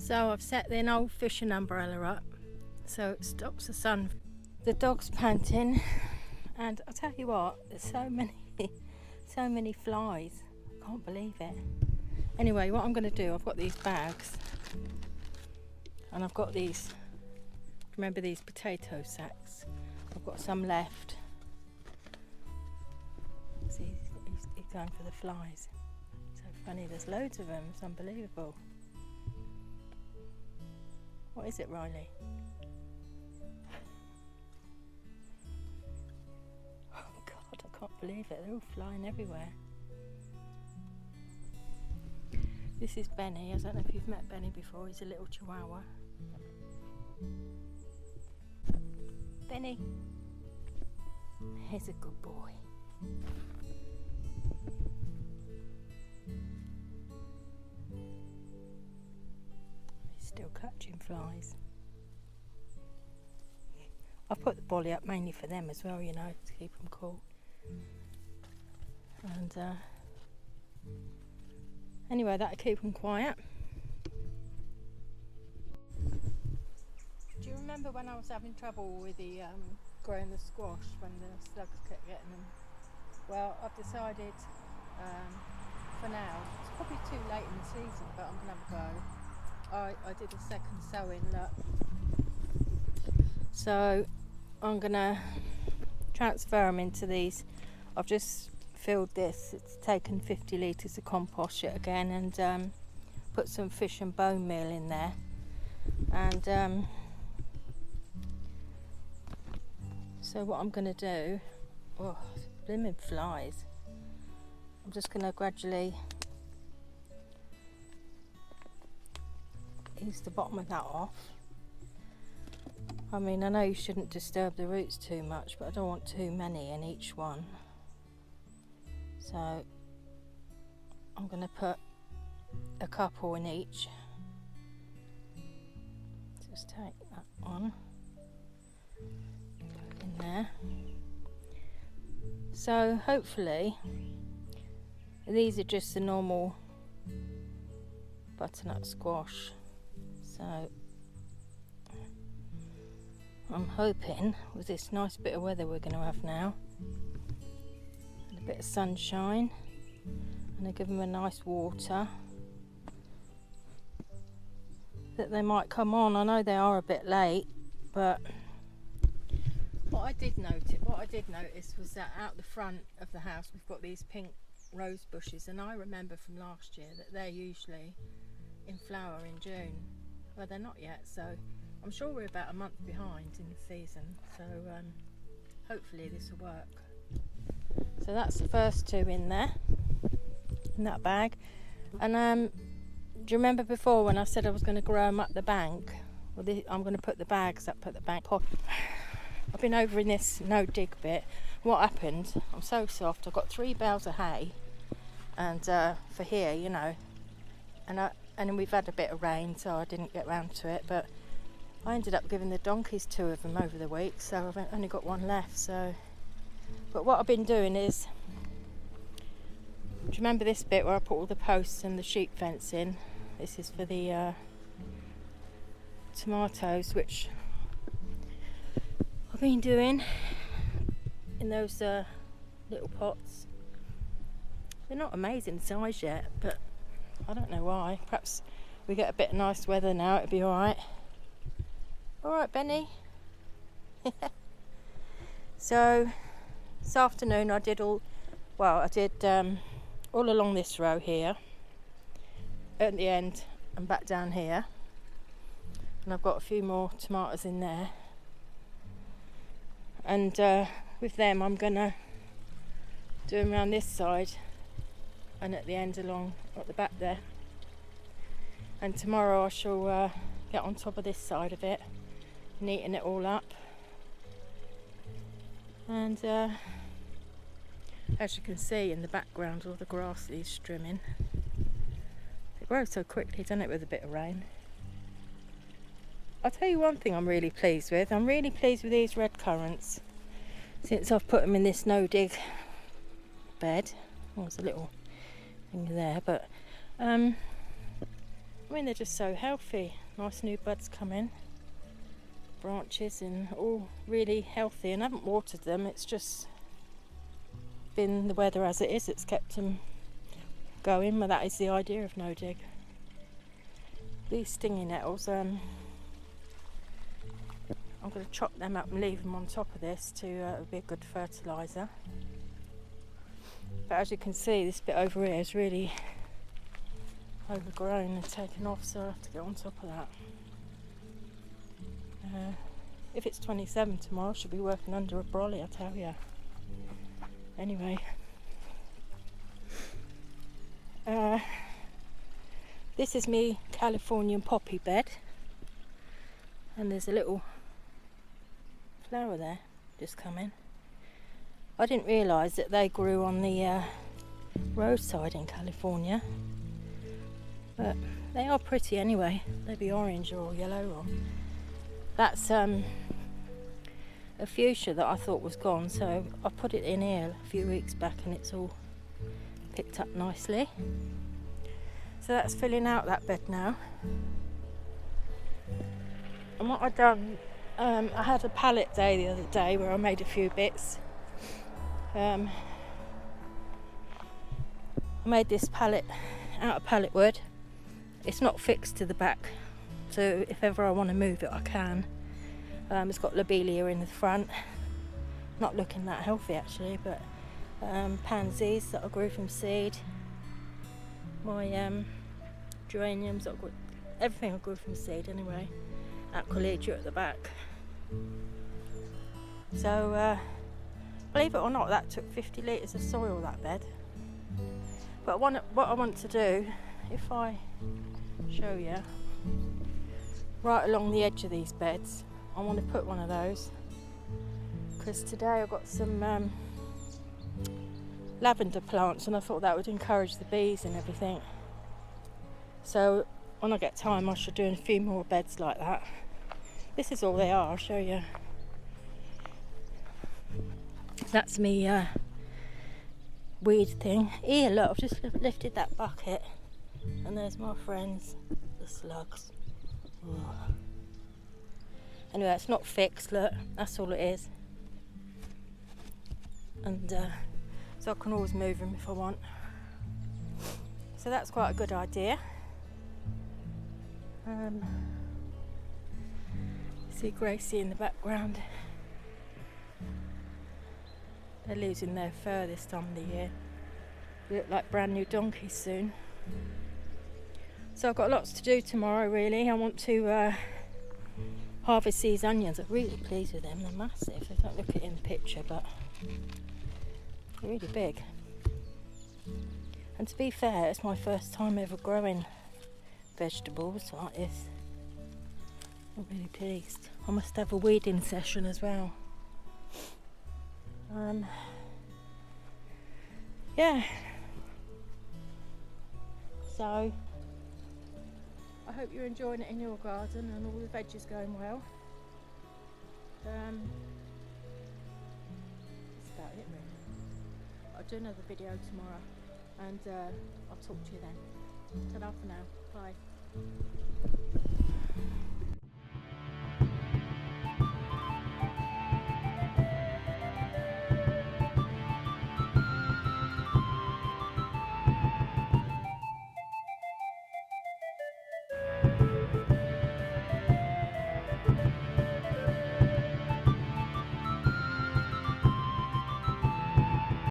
So I've set an old fishing umbrella up so it stops the sun. The dog's panting, and I'll tell you what, there's so many flies. I can't believe it. Anyway, what I'm going to do, I've got these bags, and I've got these, remember these potato sacks? I've got some left. See, he's going for the flies. So funny, there's loads of them, it's unbelievable. What is it, Riley? Oh God, I can't believe it, they're all flying everywhere. This is Benny. I don't know if you've met Benny before. He's a little chihuahua. Benny. He's a good boy. He's still catching flies. I put the bolly up mainly for them as well, you know, to keep them cool. And anyway, that'll keep them quiet. Do you remember when I was having trouble with the growing the squash when the slugs kept getting them? Well, I've decided for now, it's probably too late in the season, but I'm going to have a go. I did a second sowing, look. So I'm going to transfer them into these. I've just filled this. It's taken 50 litres of compost yet again, and put some fish and bone meal in there, and so what I'm going to do, oh, blimmin' flies, I'm just going to gradually ease the bottom of that off. I mean, I know you shouldn't disturb the roots too much, but I don't want too many in each one. So I'm going to put a couple in each. Just take that one, put it in there. So hopefully these are just the normal butternut squash. So I'm hoping with this nice bit of weather we're going to have now, and a bit of sunshine, and I give them a nice water, that they might come on. I know they are a bit late, but what I did notice was that out the front of the house we've got these pink rose bushes, and I remember from last year that they're usually in flower in June. Well, they're not yet, so I'm sure we're about a month behind in the season, so hopefully this will work. So that's the first two in there, in that bag. And do you remember before when I said I was going to grow them up the bank? Well, I'm going to put the bags up at the bank. I've been over in this no dig bit. What happened, I'm so soft, I've got 3 bales of hay, and for here, you know, and then we've had a bit of rain, so I didn't get round to it, but I ended up giving the donkeys 2 of them over the week, so I've only got 1 left. So, but what I've been doing is, do you remember this bit where I put all the posts and the sheep fence in? This is for the tomatoes, which I've been doing in those little pots. They're not amazing size yet, but I don't know why. Perhaps we get a bit of nice weather now, it'll be alright. Alright, Benny. So this afternoon I did all along this row here, at the end and back down here, and I've got a few more tomatoes in there, and with them I'm gonna do them around this side and at the end along at the back there, and tomorrow I shall get on top of this side of it, neaten it all up, and as you can see in the background, all the grass is trimming. It grows so quickly, doesn't it, with a bit of rain. I'll tell you one thing I'm really pleased with. I'm really pleased with these red currants since I've put them in this no dig bed. Oh, there's a little thing there, but I mean, they're just so healthy. Nice new buds come in, branches, and all really healthy. And I haven't watered them, it's just been the weather as it is, it's kept them going. Well, that is the idea of no dig. These stinging nettles, I'm going to chop them up and leave them on top of this to be a good fertiliser. But as you can see, this bit over here is really overgrown and taken off, so I have to get on top of that. If it's 27 tomorrow, I should be working under a brolly, I tell you. Anyway, this is me Californian poppy bed, and there's a little flower there just come in. I didn't realise that they grew on the roadside in California, but they are pretty anyway. They'd be orange or yellow. Or that's a fuchsia that I thought was gone, so I put it in here a few weeks back and it's all picked up nicely. So that's filling out that bed now. And what I've done, I had a pallet day the other day where I made a few bits. I made this pallet out of pallet wood. It's not fixed to the back, so if ever I want to move it I can. It's got lobelia in the front, not looking that healthy actually, but pansies that I grew from seed, my geraniums, everything I grew from seed anyway, aquilegia at the back. So believe it or not, that took 50 litres of soil, that bed. But what I want to do, if I show you, right along the edge of these beds, I want to put one of those, because today I've got some lavender plants and I thought that would encourage the bees and everything. So when I get time I should do a few more beds like that. This is all they are, I'll show you. That's me weed thing. Here, look, I've just lifted that bucket and there's my friends, the slugs. Ugh. Anyway, it's not fixed, look, that's all it is. And so I can always move them if I want. So that's quite a good idea. See Gracie in the background. They're losing their fur this time of the year. They look like brand new donkeys soon. So I've got lots to do tomorrow really. I want to harvest these onions. I'm really pleased with them, they're massive. They don't look it in the picture, but they're really big. And to be fair, it's my first time ever growing vegetables like this. I'm really pleased. I must have a weeding session as well. Yeah. So I hope you're enjoying it in your garden and all the veg is going well. That's about it really. I'll do another video tomorrow and I'll talk to you then. Ta-ra for now. Bye.